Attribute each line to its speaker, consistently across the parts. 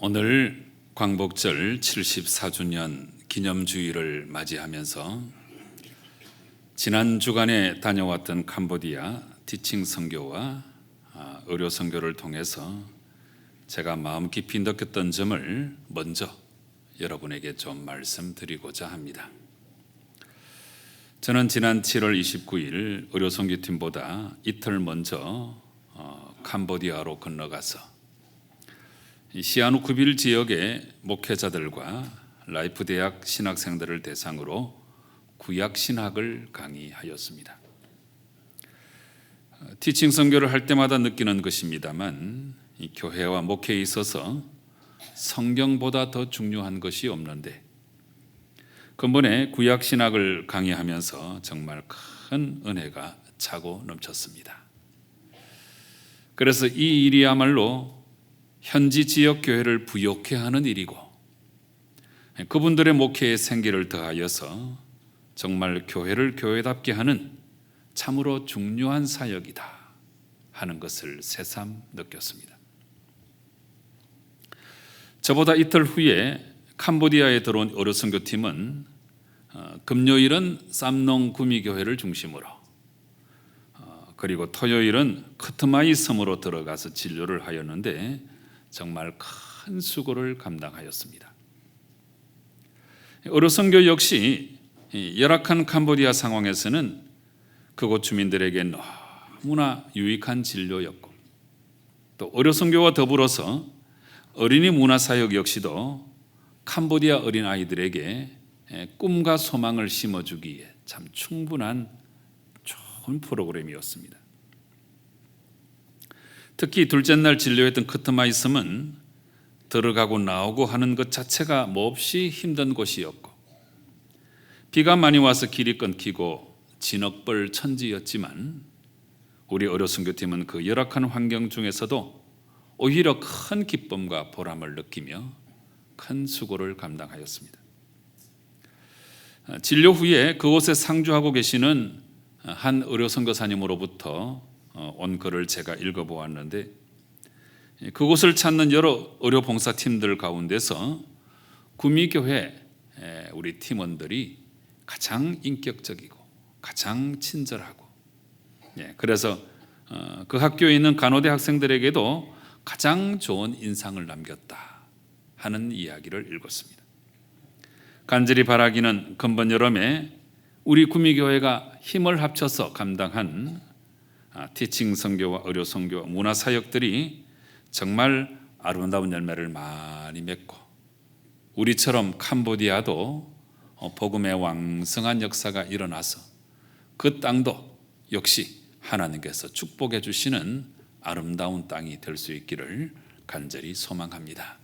Speaker 1: 오늘 광복절 74주년 기념주일을 맞이하면서 지난 주간에 다녀왔던 캄보디아 티칭 선교와 의료 선교를 통해서 제가 마음 깊이 느꼈던 점을 먼저 여러분에게 좀 말씀드리고자 합니다. 저는 지난 7월 29일 의료 선교팀보다 이틀 먼저 캄보디아로 건너가서 시아누쿠빌 지역의 목회자들과 라이프 대학 신학생들을 대상으로 구약 신학을 강의하였습니다. 티칭 선교를 할 때마다 느끼는 것입니다만 이 교회와 목회에 있어서 성경보다 더 중요한 것이 없는데 근본에 구약 신학을 강의하면서 정말 큰 은혜가 차고 넘쳤습니다. 그래서 이 일이야말로 현지 지역 교회를 부욕해 하는 일이고 그분들의 목회에 생기를 더하여서 정말 교회를 교회답게 하는 참으로 중요한 사역이다 하는 것을 새삼 느꼈습니다. 저보다 이틀 후에 캄보디아에 들어온 의료 선교팀은 금요일은 쌈농 구미교회를 중심으로 그리고 토요일은 크트마이 섬으로 들어가서 진료를 하였는데 정말 큰 수고를 감당하였습니다. 의료 선교 역시 열악한 캄보디아 상황에서는 그곳 주민들에게 너무나 유익한 진료였고 또 의료 선교와 더불어서 어린이 문화사역 역시도 캄보디아 어린아이들에게 꿈과 소망을 심어주기에 참 충분한 좋은 프로그램이었습니다. 특히 둘째 날 진료했던 크트마이 섬은 들어가고 나오고 하는 것 자체가 몹시 힘든 곳이었고 비가 많이 와서 길이 끊기고 진흙벌 천지였지만 우리 의료 선교팀은 그 열악한 환경 중에서도 오히려 큰 기쁨과 보람을 느끼며 큰 수고를 감당하였습니다. 진료 후에 그곳에 상주하고 계시는 한 의료 선교사님으로부터 온 글을 제가 읽어보았는데 그곳을 찾는 여러 의료 봉사팀들 가운데서 구미교회 우리 팀원들이 가장 인격적이고 가장 친절하고 그래서 그 학교에 있는 간호대 학생들에게도 가장 좋은 인상을 남겼다 하는 이야기를 읽었습니다. 간절히 바라기는 근본 여름에 우리 구미교회가 힘을 합쳐서 감당한 티칭 선교와 의료 선교, 문화 사역들이 정말 아름다운 열매를 많이 맺고 우리처럼 캄보디아도 복음의 왕성한 역사가 일어나서 그 땅도 역시 하나님께서 축복해 주시는 아름다운 땅이 될 수 있기를 간절히 소망합니다.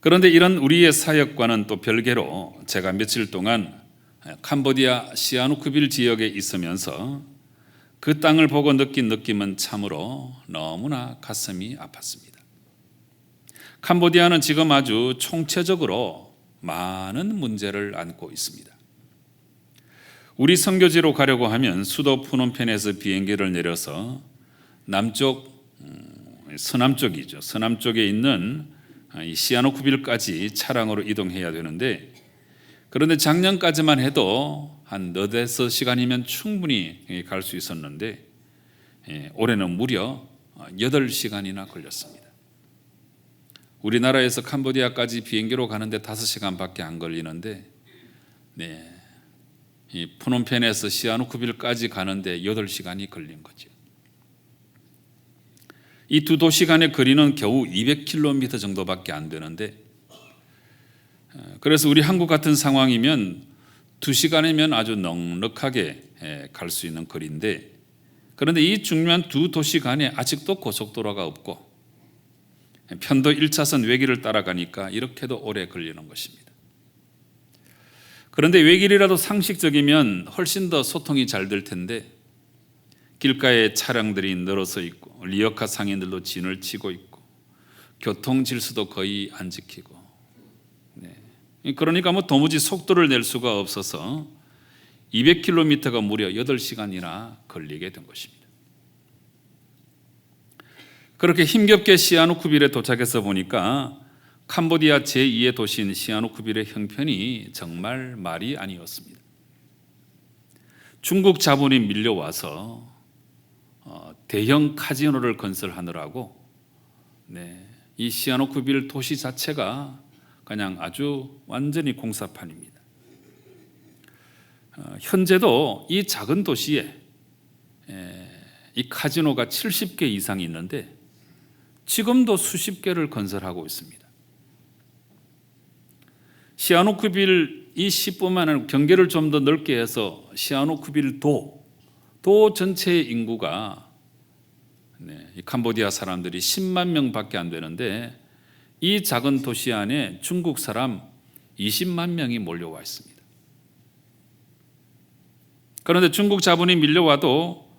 Speaker 1: 그런데 이런 우리의 사역과는 또 별개로 제가 며칠 동안 캄보디아 시아누쿠빌 지역에 있으면서 그 땅을 보고 느낀 느낌은 참으로 너무나 가슴이 아팠습니다. 캄보디아는 지금 아주 총체적으로 많은 문제를 안고 있습니다. 우리 선교지로 가려고 하면 수도 푸놈펜에서 비행기를 내려서 남쪽 서남쪽이죠. 서남쪽에 있는 시아누쿠빌까지 차량으로 이동해야 되는데 그런데 작년까지만 해도 한 4-5시간이면 충분히 갈 수 있었는데 올해는 무려 8시간이나 걸렸습니다. 우리나라에서 캄보디아까지 비행기로 가는데 5시간밖에 안 걸리는데 이 푸놈펜에서 시아누쿠빌까지 가는데 8시간이 걸린 거죠. 이 두 도시 간의 거리는 겨우 200km 정도밖에 안 되는데 그래서 우리 한국 같은 상황이면 2시간이면 아주 넉넉하게 갈 수 있는 거리인데 그런데 이 중요한 두 도시 간에 아직도 고속도로가 없고 편도 1차선 외길을 따라가니까 이렇게도 오래 걸리는 것입니다. 그런데 외길이라도 상식적이면 훨씬 더 소통이 잘 될 텐데 길가에 차량들이 늘어서 있고 리어카 상인들도 진을 치고 있고 교통 질서도 거의 안 지키고 그러니까 도무지 속도를 낼 수가 없어서 200km가 무려 8시간이나 걸리게 된 것입니다. 그렇게 힘겹게 시아누쿠빌에 도착해서 보니까 캄보디아 제2의 도시인 시아누쿠빌의 형편이 정말 말이 아니었습니다. 중국 자본이 밀려와서 대형 카지노를 건설하느라고 이 시아누쿠빌 도시 자체가 그냥 아주 완전히 공사판입니다. 현재도 이 작은 도시에 이 카지노가 70개 이상이 있는데 지금도 수십 개를 건설하고 있습니다. 시아누쿠빌 이 시뿐만 아니라 경계를 좀 더 넓게 해서 시아누쿠빌 도 전체의 인구가 이 캄보디아 사람들이 10만 명밖에 안 되는데 이 작은 도시 안에 중국 사람 20만 명이 몰려와 있습니다. 그런데 중국 자본이 밀려와도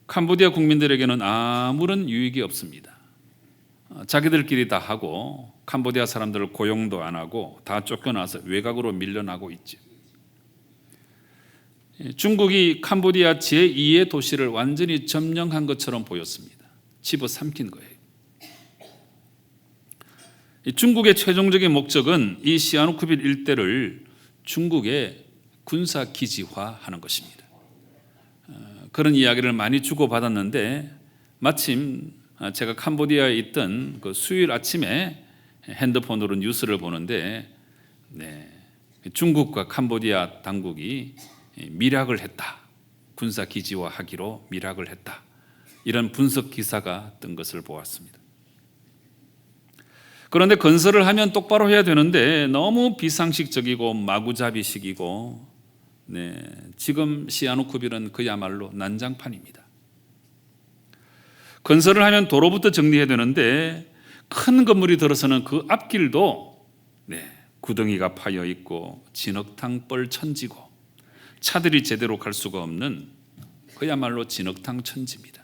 Speaker 1: 캄보디아 국민들에게는 아무런 유익이 없습니다. 자기들끼리 다 하고 캄보디아 사람들을 고용도 안 하고 다 쫓겨나서 외곽으로 밀려나고 있죠. 중국이 캄보디아 제2의 도시를 완전히 점령한 것처럼 보였습니다. 집어삼킨 거예요. 중국의 최종적인 목적은 이 시아누쿠빌 일대를 중국의 군사 기지화하는 것입니다. 그런 이야기를 많이 주고받았는데 마침 제가 캄보디아에 있던 그 수요일 아침에 핸드폰으로 뉴스를 보는데 중국과 캄보디아 당국이 밀약을 했다. 군사 기지화하기로 밀약을 했다. 이런 분석 기사가 뜬 것을 보았습니다. 그런데 건설을 하면 똑바로 해야 되는데 너무 비상식적이고 마구잡이식이고 지금 시아누쿠빌은 그야말로 난장판입니다. 건설을 하면 도로부터 정리해야 되는데 큰 건물이 들어서는 그 앞길도 구덩이가 파여 있고 진흙탕 뻘 천지고 차들이 제대로 갈 수가 없는 그야말로 진흙탕 천지입니다.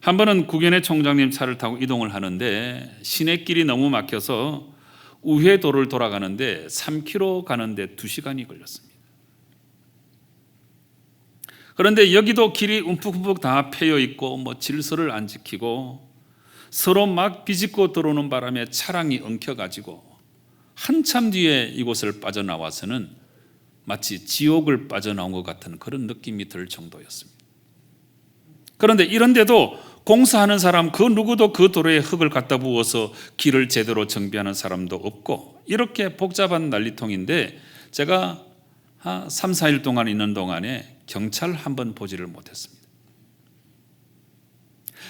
Speaker 1: 한 번은 국연회 총장님 차를 타고 이동을 하는데 시내길이 너무 막혀서 우회도를 돌아가는데 3km 가는데 2시간이 걸렸습니다. 그런데 여기도 길이 움푹움푹 다 패여 있고 질서를 안 지키고 서로 막 비집고 들어오는 바람에 차량이 엉켜가지고 한참 뒤에 이곳을 빠져나와서는 마치 지옥을 빠져나온 것 같은 그런 느낌이 들 정도였습니다. 그런데 이런데도 공사하는 사람 그 누구도 그 도로에 흙을 갖다 부어서 길을 제대로 정비하는 사람도 없고 이렇게 복잡한 난리통인데 제가 3, 4일 동안 있는 동안에 경찰 한 번 보지를 못했습니다.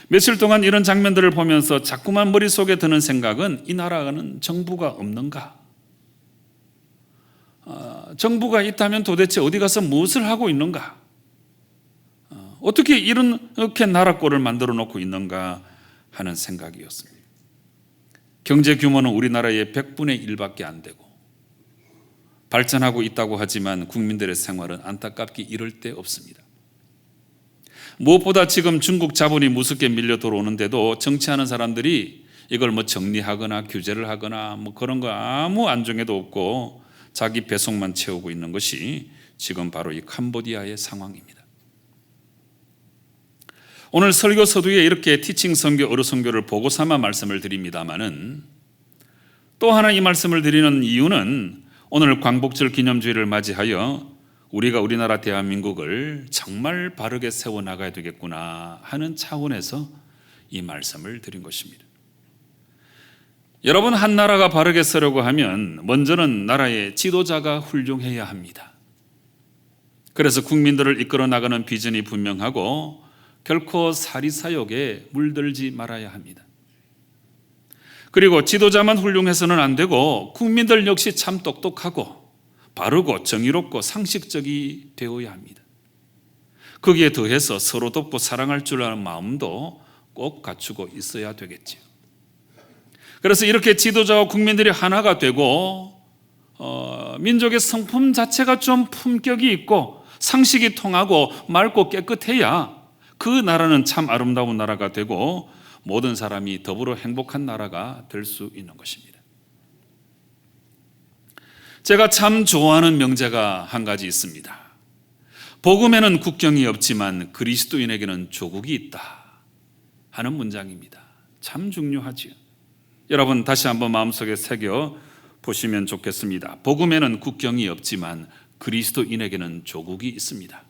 Speaker 1: 며칠 동안 이런 장면들을 보면서 자꾸만 머릿속에 드는 생각은 이 나라는 정부가 없는가? 정부가 있다면 도대체 어디 가서 무엇을 하고 있는가? 어떻게 이렇게 나라꼴을 만들어 놓고 있는가 하는 생각이었습니다. 경제 규모는 우리나라의 100분의 1밖에 안 되고 발전하고 있다고 하지만 국민들의 생활은 안타깝게 이럴 데 없습니다. 무엇보다 지금 중국 자본이 무섭게 밀려 들어오는데도 정치하는 사람들이 이걸 정리하거나 규제를 하거나 그런 거 아무 안중에도 없고 자기 배속만 채우고 있는 것이 지금 바로 이 캄보디아의 상황입니다. 오늘 설교 서두에 이렇게 티칭 선교, 어루 선교를 보고 삼아 말씀을 드립니다마는 또 하나 이 말씀을 드리는 이유는 오늘 광복절 기념주일을 맞이하여 우리가 우리나라 대한민국을 정말 바르게 세워나가야 되겠구나 하는 차원에서 이 말씀을 드린 것입니다. 여러분, 한 나라가 바르게 서려고 하면 먼저는 나라의 지도자가 훌륭해야 합니다. 그래서 국민들을 이끌어 나가는 비전이 분명하고 결코 사리사욕에 물들지 말아야 합니다. 그리고 지도자만 훌륭해서는 안 되고 국민들 역시 참 똑똑하고 바르고 정의롭고 상식적이 되어야 합니다. 거기에 더해서 서로 돕고 사랑할 줄 아는 마음도 꼭 갖추고 있어야 되겠지요. 그래서 이렇게 지도자와 국민들이 하나가 되고 민족의 성품 자체가 좀 품격이 있고 상식이 통하고 맑고 깨끗해야 그 나라는 참 아름다운 나라가 되고 모든 사람이 더불어 행복한 나라가 될 수 있는 것입니다. 제가 참 좋아하는 명제가 한 가지 있습니다. 복음에는 국경이 없지만 그리스도인에게는 조국이 있다 하는 문장입니다. 참 중요하지요. 여러분 다시 한번 마음속에 새겨 보시면 좋겠습니다. 복음에는 국경이 없지만 그리스도인에게는 조국이 있습니다.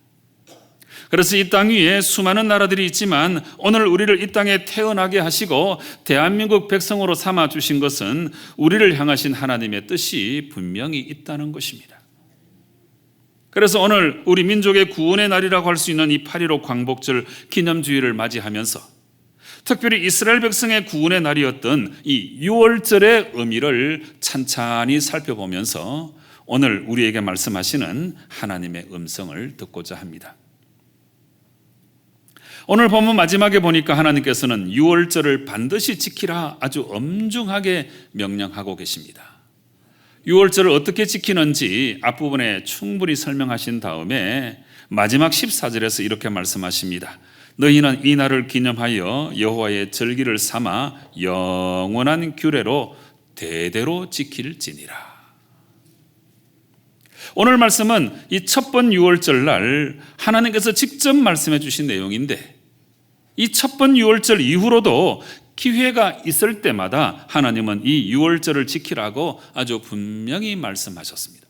Speaker 1: 그래서 이 땅 위에 수많은 나라들이 있지만 오늘 우리를 이 땅에 태어나게 하시고 대한민국 백성으로 삼아 주신 것은 우리를 향하신 하나님의 뜻이 분명히 있다는 것입니다. 그래서 오늘 우리 민족의 구원의 날이라고 할 수 있는 이 8.15 광복절 기념주의를 맞이하면서 특별히 이스라엘 백성의 구원의 날이었던 이 6월절의 의미를 찬찬히 살펴보면서 오늘 우리에게 말씀하시는 하나님의 음성을 듣고자 합니다. 오늘 본문 마지막에 보니까 하나님께서는 6월절을 반드시 지키라 아주 엄중하게 명령하고 계십니다. 6월절을 어떻게 지키는지 앞부분에 충분히 설명하신 다음에 마지막 14절에서 이렇게 말씀하십니다. 너희는 이 날을 기념하여 여호와의 절기를 삼아 영원한 규례로 대대로 지킬지니라. 오늘 말씀은 이 첫 번 6월절 날 하나님께서 직접 말씀해 주신 내용인데 이 첫 번 6월절 이후로도 기회가 있을 때마다 하나님은 이 6월절을 지키라고 아주 분명히 말씀하셨습니다.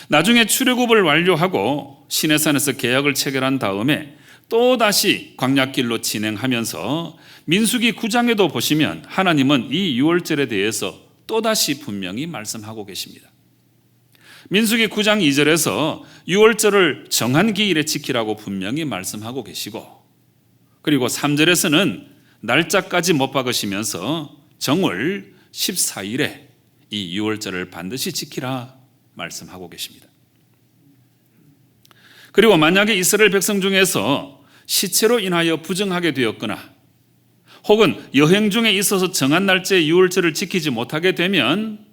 Speaker 1: 나중에 출애굽을 완료하고 시내산에서 계약을 체결한 다음에 또다시 광야길로 진행하면서 민수기 9장에도 보시면 하나님은 이 6월절에 대해서 또다시 분명히 말씀하고 계십니다. 민수기 9장 2절에서 6월절을 정한 기일에 지키라고 분명히 말씀하고 계시고 그리고 3절에서는 날짜까지 못 박으시면서 정월 14일에 이 6월절을 반드시 지키라 말씀하고 계십니다. 그리고 만약에 이스라엘 백성 중에서 시체로 인하여 부정하게 되었거나 혹은 여행 중에 있어서 정한 날짜에 6월절을 지키지 못하게 되면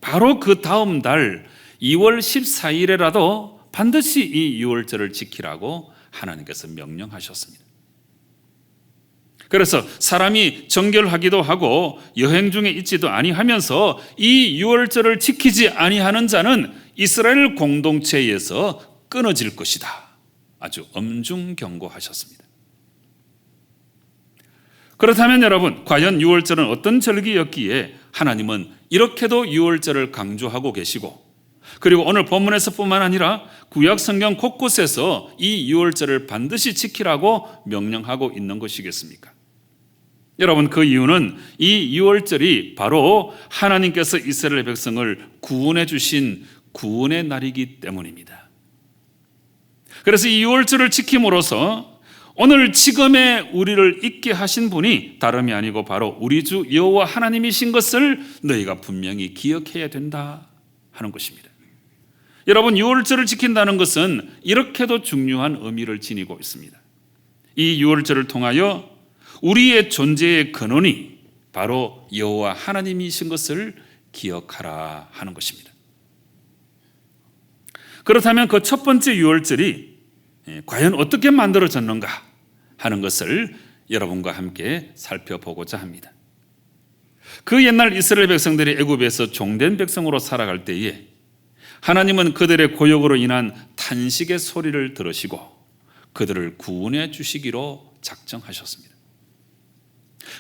Speaker 1: 바로 그 다음 달 2월 14일에라도 반드시 이 6월절을 지키라고 하나님께서 명령하셨습니다. 그래서 사람이 정결하기도 하고 여행 중에 있지도 아니하면서 이 6월절을 지키지 아니하는 자는 이스라엘 공동체에서 끊어질 것이다. 아주 엄중 경고하셨습니다. 그렇다면 여러분, 과연 6월절은 어떤 절기였기에 하나님은 이렇게도 6월절을 강조하고 계시고 그리고 오늘 본문에서뿐만 아니라 구약 성경 곳곳에서 이 6월절을 반드시 지키라고 명령하고 있는 것이겠습니까? 여러분, 그 이유는 이 6월절이 바로 하나님께서 이스라엘 백성을 구원해 주신 구원의 날이기 때문입니다. 그래서 이 6월절을 지킴으로써 오늘 지금의 우리를 있게 하신 분이 다름이 아니고 바로 우리 주 여호와 하나님이신 것을 너희가 분명히 기억해야 된다 하는 것입니다. 여러분, 6월절을 지킨다는 것은 이렇게도 중요한 의미를 지니고 있습니다. 이 6월절을 통하여 우리의 존재의 근원이 바로 여호와 하나님이신 것을 기억하라 하는 것입니다. 그렇다면 그 첫 번째 6월절이 과연 어떻게 만들어졌는가 하는 것을 여러분과 함께 살펴보고자 합니다. 그 옛날 이스라엘 백성들이 애굽에서 종된 백성으로 살아갈 때에 하나님은 그들의 고역으로 인한 탄식의 소리를 들으시고 그들을 구원해 주시기로 작정하셨습니다.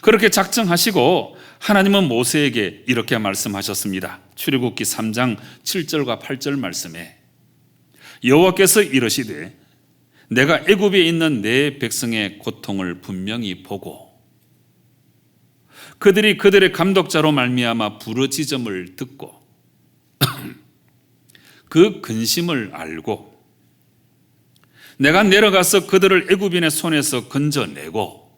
Speaker 1: 그렇게 작정하시고 하나님은 모세에게 이렇게 말씀하셨습니다. 출애굽기 3장 7절과 8절 말씀에 여호와께서 이르시되 내가 애굽에 있는 내 백성의 고통을 분명히 보고 그들이 그들의 감독자로 말미암아 부르짖음을 듣고 그 근심을 알고 내가 내려가서 그들을 애굽인의 손에서 건져내고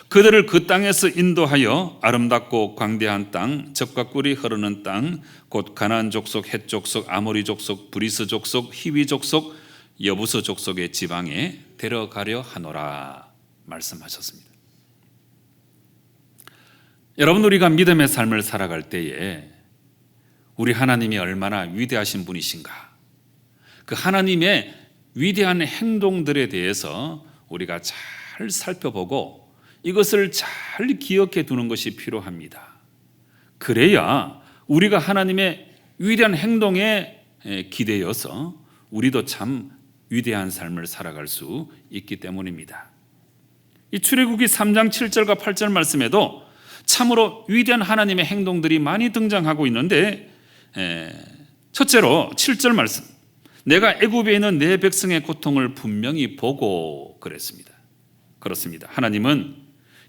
Speaker 1: 그들을 그 땅에서 인도하여 아름답고 광대한 땅, 젖과 꿀이 흐르는 땅, 곧 가나안 족속, 헷 족속, 아모리 족속, 브리스 족속, 히위 족속, 여부스 족속의 지방에 데려가려 하노라 말씀하셨습니다. 여러분, 우리가 믿음의 삶을 살아갈 때에 우리 하나님이 얼마나 위대하신 분이신가, 그 하나님의 위대한 행동들에 대해서 우리가 잘 살펴보고 이것을 잘 기억해 두는 것이 필요합니다. 그래야 우리가 하나님의 위대한 행동에 기대어서 우리도 참 위대한 삶을 살아갈 수 있기 때문입니다. 이 출애굽기 3장 7절과 8절 말씀에도 참으로 위대한 하나님의 행동들이 많이 등장하고 있는데, 첫째로 7절 말씀, 내가 애굽에 있는 내 백성의 고통을 분명히 보고 그랬습니다. 그렇습니다. 하나님은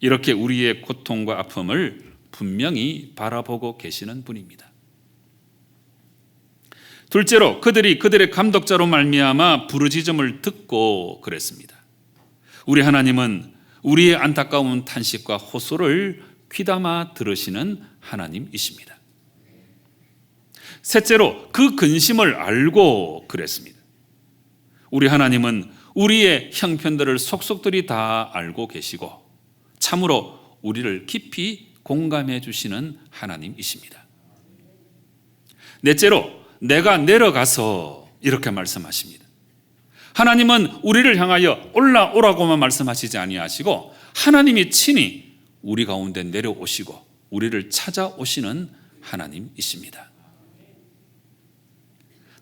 Speaker 1: 이렇게 우리의 고통과 아픔을 분명히 바라보고 계시는 분입니다. 둘째로 그들이 그들의 감독자로 말미암아 부르짖음을 듣고 그랬습니다. 우리 하나님은 우리의 안타까운 탄식과 호소를 귀담아 들으시는 하나님이십니다. 셋째로 그 근심을 알고 그랬습니다. 우리 하나님은 우리의 형편들을 속속들이 다 알고 계시고 참으로 우리를 깊이 공감해 주시는 하나님이십니다. 넷째로 내가 내려가서 이렇게 말씀하십니다. 하나님은 우리를 향하여 올라오라고만 말씀하시지 아니하시고 하나님이 친히 우리 가운데 내려오시고 우리를 찾아오시는 하나님이십니다.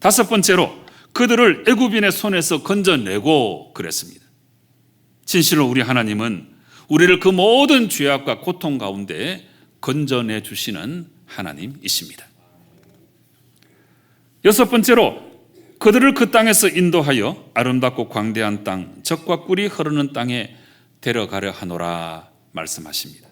Speaker 1: 다섯 번째로 그들을 애굽인의 손에서 건져내고 그랬습니다. 진실로 우리 하나님은 우리를 그 모든 죄악과 고통 가운데 건져내 주시는 하나님이십니다. 여섯 번째로 그들을 그 땅에서 인도하여 아름답고 광대한 땅, 젖과 꿀이 흐르는 땅에 데려가려 하노라 말씀하십니다.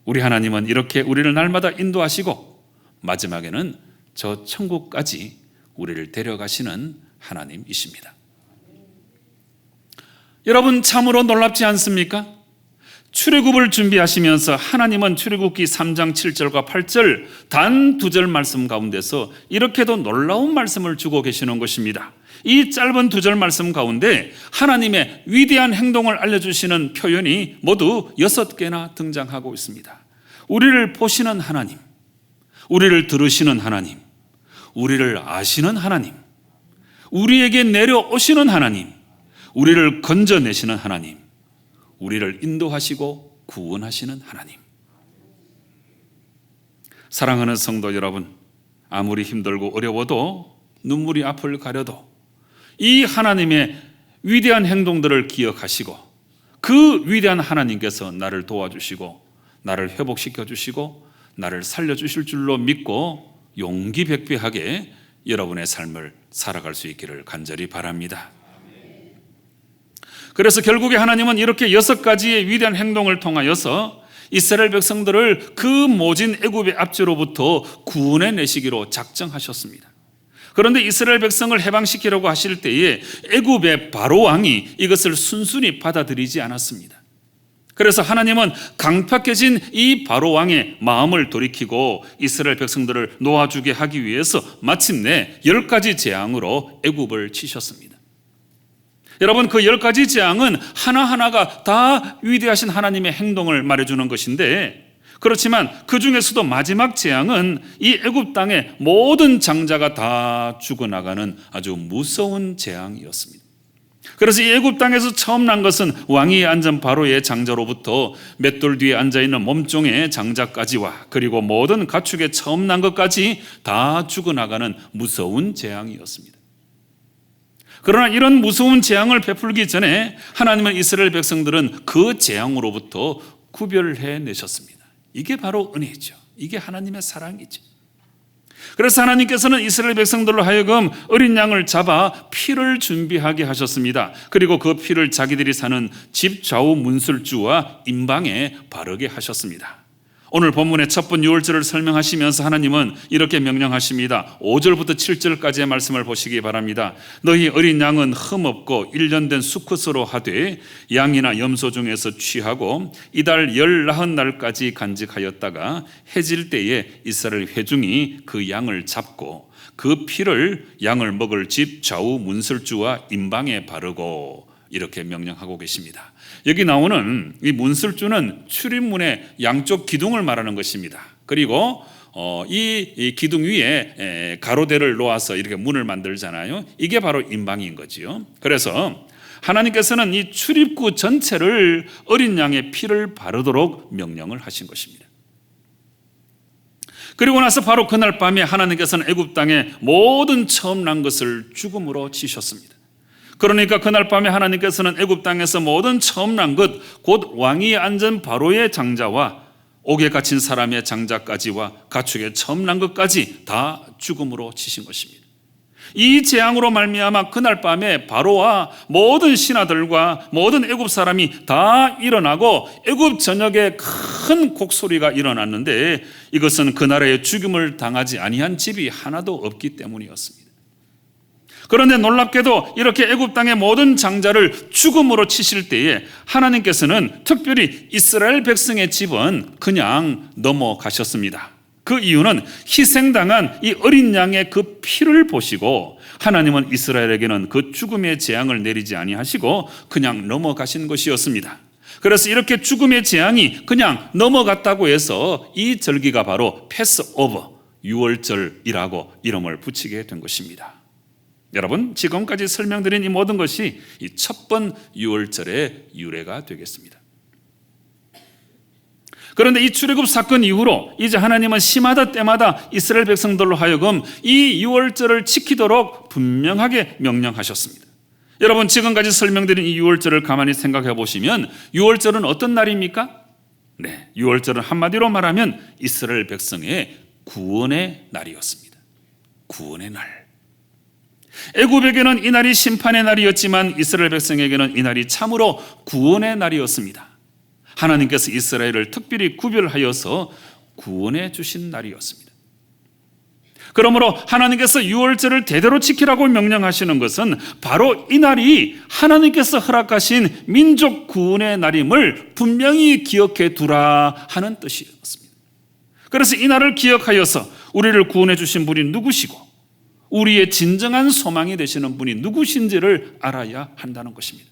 Speaker 1: 우리 하나님은 이렇게 우리를 날마다 인도하시고 마지막에는 저 천국까지 우리를 데려가시는 하나님이십니다. 여러분 참으로 놀랍지 않습니까? 출애굽을 준비하시면서 하나님은 출애굽기 3장 7절과 8절 단 2절 말씀 가운데서 이렇게도 놀라운 말씀을 주고 계시는 것입니다. 이 짧은 2절 말씀 가운데 하나님의 위대한 행동을 알려주시는 표현이 모두 6개나 등장하고 있습니다. 우리를 보시는 하나님, 우리를 들으시는 하나님, 우리를 아시는 하나님, 우리에게 내려오시는 하나님, 우리를 건져내시는 하나님, 우리를 인도하시고 구원하시는 하나님. 사랑하는 성도 여러분, 아무리 힘들고 어려워도 눈물이 앞을 가려도 이 하나님의 위대한 행동들을 기억하시고 그 위대한 하나님께서 나를 도와주시고 나를 회복시켜 주시고 나를 살려주실 줄로 믿고 용기 백배하게 여러분의 삶을 살아갈 수 있기를 간절히 바랍니다. 그래서 결국에 하나님은 이렇게 6가지의 위대한 행동을 통하여서 이스라엘 백성들을 그 모진 애굽의 압제로부터 구원해 내시기로 작정하셨습니다. 그런데 이스라엘 백성을 해방시키려고 하실 때에 애굽의 바로 왕이 이것을 순순히 받아들이지 않았습니다. 그래서 하나님은 강팍해진 이 바로 왕의 마음을 돌이키고 이스라엘 백성들을 놓아주게 하기 위해서 마침내 10가지 재앙으로 애굽을 치셨습니다. 여러분, 그 10가지 재앙은 하나하나가 다 위대하신 하나님의 행동을 말해주는 것인데, 그렇지만 그 중에서도 마지막 재앙은 이 애굽 땅의 모든 장자가 다 죽어나가는 아주 무서운 재앙이었습니다. 그래서 이 애굽 땅에서 처음 난 것은 왕위에 앉은 바로의 장자로부터 맷돌 뒤에 앉아있는 몸종의 장자까지와 그리고 모든 가축에 처음 난 것까지 다 죽어나가는 무서운 재앙이었습니다. 그러나 이런 무서운 재앙을 베풀기 전에 하나님은 이스라엘 백성들은 그 재앙으로부터 구별해 내셨습니다. 이게 바로 은혜죠. 이게 하나님의 사랑이죠. 그래서 하나님께서는 이스라엘 백성들로 하여금 어린 양을 잡아 피를 준비하게 하셨습니다. 그리고 그 피를 자기들이 사는 집 좌우 문술주와 임방에 바르게 하셨습니다. 오늘 본문의 첫 번 6절을 설명하시면서 하나님은 이렇게 명령하십니다. 5절부터 7절까지의 말씀을 보시기 바랍니다. 너희 어린 양은 흠없고 1년 된 수컷으로 하되 양이나 염소 중에서 취하고 이달 19날까지 간직하였다가 해질 때에 이스라엘 회중이 그 양을 잡고 그 피를 양을 먹을 집 좌우 문설주와 임방에 바르고 이렇게 명령하고 계십니다. 여기 나오는 이 문설주는 출입문의 양쪽 기둥을 말하는 것입니다. 그리고 이 기둥 위에 가로대를 놓아서 이렇게 문을 만들잖아요. 이게 바로 임방인 거지요. 그래서 하나님께서는 이 출입구 전체를 어린 양의 피를 바르도록 명령을 하신 것입니다. 그리고 나서 바로 그날 밤에 하나님께서는 애굽 땅에 모든 처음 난 것을 죽음으로 치셨습니다. 그러니까 그날 밤에 하나님께서는 애굽 땅에서 모든 처음 난 것, 곧 왕위에 앉은 바로의 장자와 옥에 갇힌 사람의 장자까지와 가축의 처음 난 것까지 다 죽음으로 치신 것입니다. 이 재앙으로 말미암아 그날 밤에 바로와 모든 신하들과 모든 애굽 사람이 다 일어나고 애굽 전역에 큰 곡소리가 일어났는데, 이것은 그 나라에 죽임을 당하지 아니한 집이 하나도 없기 때문이었습니다. 그런데 놀랍게도 이렇게 애굽 땅의 모든 장자를 죽음으로 치실 때에 하나님께서는 특별히 이스라엘 백성의 집은 그냥 넘어가셨습니다. 그 이유는 희생당한 이 어린 양의 그 피를 보시고 하나님은 이스라엘에게는 그 죽음의 재앙을 내리지 아니하시고 그냥 넘어가신 것이었습니다. 그래서 이렇게 죽음의 재앙이 그냥 넘어갔다고 해서 이 절기가 바로 패스오버, 유월절이라고 이름을 붙이게 된 것입니다. 여러분, 지금까지 설명드린 이 모든 것이 이 첫 번 유월절의 유래가 되겠습니다. 그런데 이 출애굽 사건 이후로 이제 하나님은 시마다 때마다 이스라엘 백성들로 하여금 이 유월절을 지키도록 분명하게 명령하셨습니다. 여러분, 지금까지 설명드린 이 유월절을 가만히 생각해 보시면 유월절은 어떤 날입니까? 네, 유월절은 한마디로 말하면 이스라엘 백성의 구원의 날이었습니다. 구원의 날. 애굽에게는 이 날이 심판의 날이었지만 이스라엘 백성에게는 이 날이 참으로 구원의 날이었습니다. 하나님께서 이스라엘을 특별히 구별하여서 구원해 주신 날이었습니다. 그러므로 하나님께서 유월절을 대대로 지키라고 명령하시는 것은 바로 이 날이 하나님께서 허락하신 민족 구원의 날임을 분명히 기억해 두라 하는 뜻이었습니다. 그래서 이 날을 기억하여서 우리를 구원해 주신 분이 누구시고 우리의 진정한 소망이 되시는 분이 누구신지를 알아야 한다는 것입니다.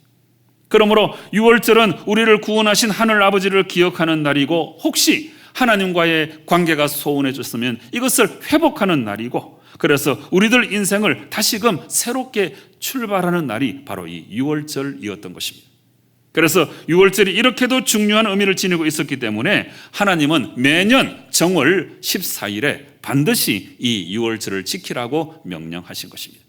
Speaker 1: 그러므로 유월절은 우리를 구원하신 하늘 아버지를 기억하는 날이고, 혹시 하나님과의 관계가 소원해졌으면 이것을 회복하는 날이고, 그래서 우리들 인생을 다시금 새롭게 출발하는 날이 바로 이 유월절이었던 것입니다. 그래서 유월절이 이렇게도 중요한 의미를 지니고 있었기 때문에 하나님은 매년 정월 14일에 반드시 이 유월절을 지키라고 명령하신 것입니다.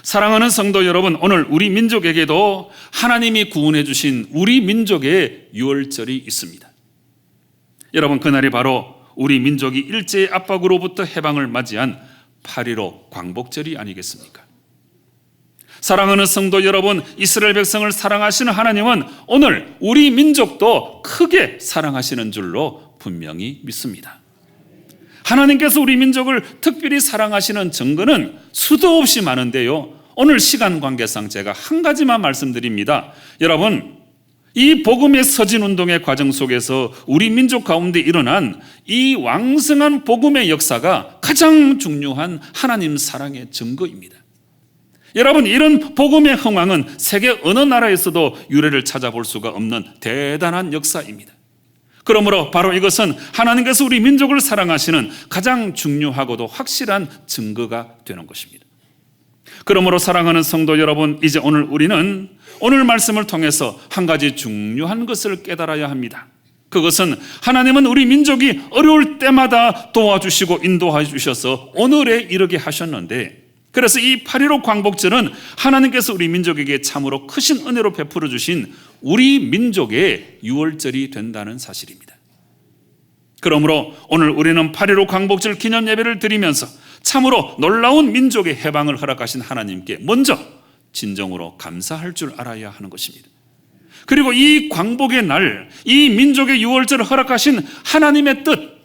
Speaker 1: 사랑하는 성도 여러분, 오늘 우리 민족에게도 하나님이 구원해 주신 우리 민족의 유월절이 있습니다. 여러분, 그날이 바로 우리 민족이 일제의 압박으로부터 해방을 맞이한 8.15 광복절이 아니겠습니까? 사랑하는 성도 여러분, 이스라엘 백성을 사랑하시는 하나님은 오늘 우리 민족도 크게 사랑하시는 줄로 분명히 믿습니다. 하나님께서 우리 민족을 특별히 사랑하시는 증거는 수도 없이 많은데요, 오늘 시간 관계상 제가 한 가지만 말씀드립니다. 여러분, 이 복음의 서진운동의 과정 속에서 우리 민족 가운데 일어난 이 왕성한 복음의 역사가 가장 중요한 하나님 사랑의 증거입니다. 여러분, 이런 복음의 흥황은 세계 어느 나라에서도 유래를 찾아볼 수가 없는 대단한 역사입니다. 그러므로 바로 이것은 하나님께서 우리 민족을 사랑하시는 가장 중요하고도 확실한 증거가 되는 것입니다. 그러므로 사랑하는 성도 여러분, 이제 오늘 우리는 오늘 말씀을 통해서 한 가지 중요한 것을 깨달아야 합니다. 그것은 하나님은 우리 민족이 어려울 때마다 도와주시고 인도해 주셔서 오늘에 이르게 하셨는데, 그래서 이 8.15 광복절은 하나님께서 우리 민족에게 참으로 크신 은혜로 베풀어 주신 우리 민족의 유월절이 된다는 사실입니다. 그러므로 오늘 우리는 8.15 광복절 기념 예배를 드리면서 참으로 놀라운 민족의 해방을 허락하신 하나님께 먼저 진정으로 감사할 줄 알아야 하는 것입니다. 그리고 이 광복의 날, 이 민족의 유월절을 허락하신 하나님의 뜻,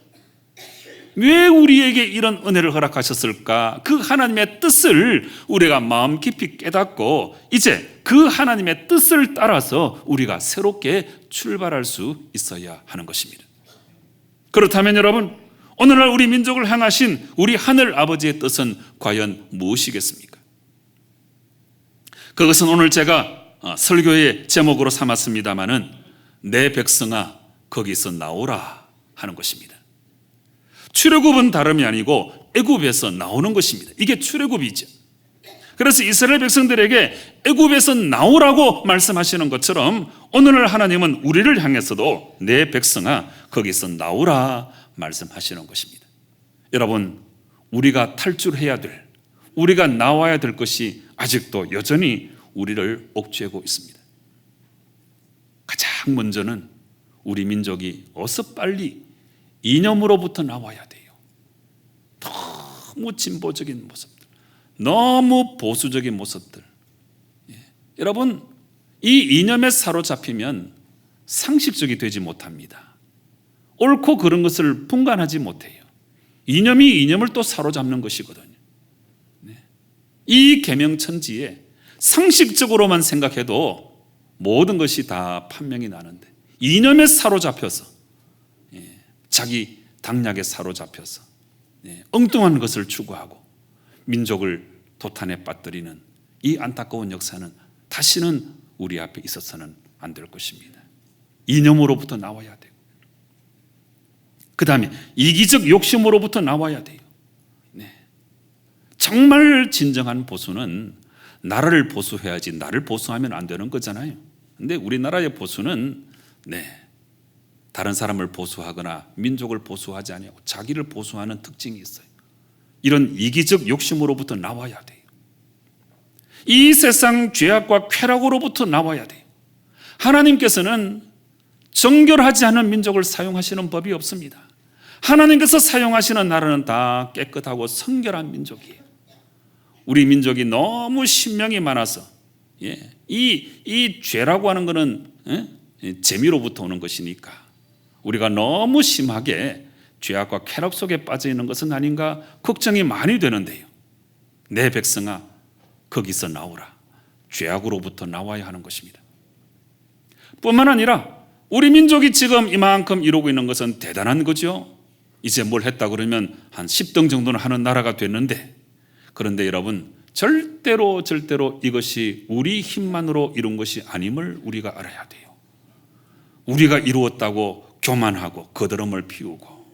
Speaker 1: 왜 우리에게 이런 은혜를 허락하셨을까? 그 하나님의 뜻을 우리가 마음 깊이 깨닫고 이제 그 하나님의 뜻을 따라서 우리가 새롭게 출발할 수 있어야 하는 것입니다. 그렇다면 여러분, 오늘날 우리 민족을 향하신 우리 하늘 아버지의 뜻은 과연 무엇이겠습니까? 그것은 오늘 제가 설교의 제목으로 삼았습니다마는 내 백성아 거기서 나오라 하는 것입니다. 출애굽은 다름이 아니고 애굽에서 나오는 것입니다. 이게 출애굽이죠. 그래서 이스라엘 백성들에게 애굽에서 나오라고 말씀하시는 것처럼 오늘날 하나님은 우리를 향해서도 내 백성아 거기서 나오라 말씀하시는 것입니다. 여러분, 우리가 탈출해야 될, 우리가 나와야 될 것이 아직도 여전히 우리를 옥죄고 있습니다. 가장 먼저는 우리 민족이 어서 빨리 이념으로부터 나와야 돼요. 너무 진보적인 모습들, 너무 보수적인 모습들. 여러분, 이 이념에 사로잡히면 상식적이 되지 못합니다. 옳고 그른 것을 분간하지 못해요. 이념이 이념을 또 사로잡는 것이거든요. 이 계명천지에 상식적으로만 생각해도 모든 것이 다 판명이 나는데, 이념에 사로잡혀서, 자기 당략에 사로잡혀서 엉뚱한 것을 추구하고 민족을 도탄에 빠뜨리는 이 안타까운 역사는 다시는 우리 앞에 있어서는 안 될 것입니다. 이념으로부터 나와야 되고, 그 다음에 이기적 욕심으로부터 나와야 돼요. 정말 진정한 보수는 나라를 보수해야지 나를 보수하면 안 되는 거잖아요. 근데 우리나라의 보수는 다른 사람을 보수하거나 민족을 보수하지 아니하고 자기를 보수하는 특징이 있어요. 이런 이기적 욕심으로부터 나와야 돼요. 이 세상 죄악과 쾌락으로부터 나와야 돼요. 하나님께서는 정결하지 않은 민족을 사용하시는 법이 없습니다. 하나님께서 사용하시는 나라는 다 깨끗하고 성결한 민족이에요. 우리 민족이 너무 신명이 많아서 이 죄라고 하는 것은 재미로부터 오는 것이니까 우리가 너무 심하게 죄악과 쾌락 속에 빠져 있는 것은 아닌가 걱정이 많이 되는데요. 내 백성아, 거기서 나오라. 죄악으로부터 나와야 하는 것입니다. 뿐만 아니라 우리 민족이 지금 이만큼 이루고 있는 것은 대단한 거죠. 이제 뭘 했다 그러면 한 10등 정도는 하는 나라가 됐는데, 그런데 여러분, 절대로 이것이 우리 힘만으로 이룬 것이 아님을 우리가 알아야 돼요. 우리가 이루었다고 교만하고 거드름을 피우고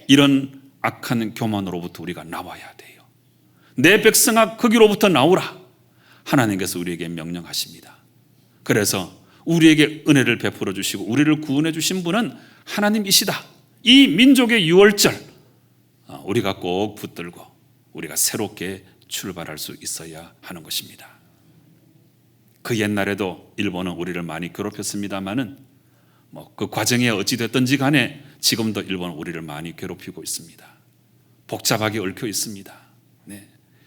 Speaker 1: 이런 악한 교만으로부터 우리가 나와야 돼요. 내 백성아, 거기로부터 나오라. 하나님께서 우리에게 명령하십니다. 그래서 우리에게 은혜를 베풀어 주시고 우리를 구원해 주신 분은 하나님이시다. 이 민족의 유월절 우리가 꼭 붙들고 우리가 새롭게 출발할 수 있어야 하는 것입니다. 그 옛날에도 일본은 우리를 많이 괴롭혔습니다마는 그 과정이 어찌 됐든지 간에 지금도 일본은 우리를 많이 괴롭히고 있습니다. 복잡하게 얽혀 있습니다.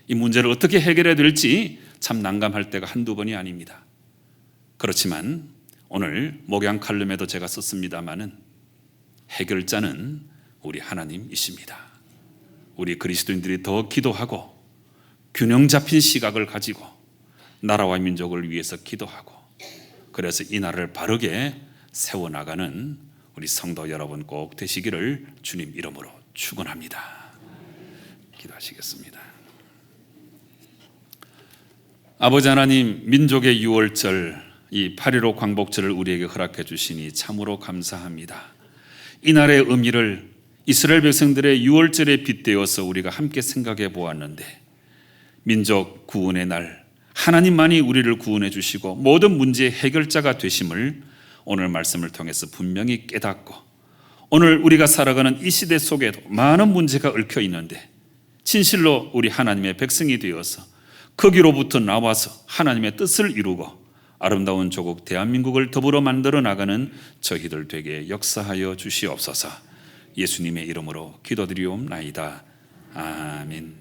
Speaker 1: 이 문제를 어떻게 해결해야 될지 참 난감할 때가 한두 번이 아닙니다. 그렇지만 오늘 목양 칼럼에도 제가 썼습니다마는 해결자는 우리 하나님이십니다. 우리 그리스도인들이 더 기도하고 균형 잡힌 시각을 가지고 나라와 민족을 위해서 기도하고, 그래서 이 나라를 바르게 세워나가는 우리 성도 여러분 꼭 되시기를 주님 이름으로 축원합니다. 기도하시겠습니다. 아버지 하나님, 민족의 유월절 이 8.15 광복절을 우리에게 허락해 주시니 참으로 감사합니다. 이날의 의미를 이스라엘 백성들의 유월절에 빗대어서 우리가 함께 생각해 보았는데, 민족 구원의 날 하나님만이 우리를 구원해 주시고 모든 문제의 해결자가 되심을 오늘 말씀을 통해서 분명히 깨닫고, 오늘 우리가 살아가는 이 시대 속에도 많은 문제가 얽혀 있는데 진실로 우리 하나님의 백성이 되어서 거기로부터 나와서 하나님의 뜻을 이루고 아름다운 조국 대한민국을 더불어 만들어 나가는 저희들 되게 역사하여 주시옵소서. 예수님의 이름으로 기도드리옵나이다. 아멘.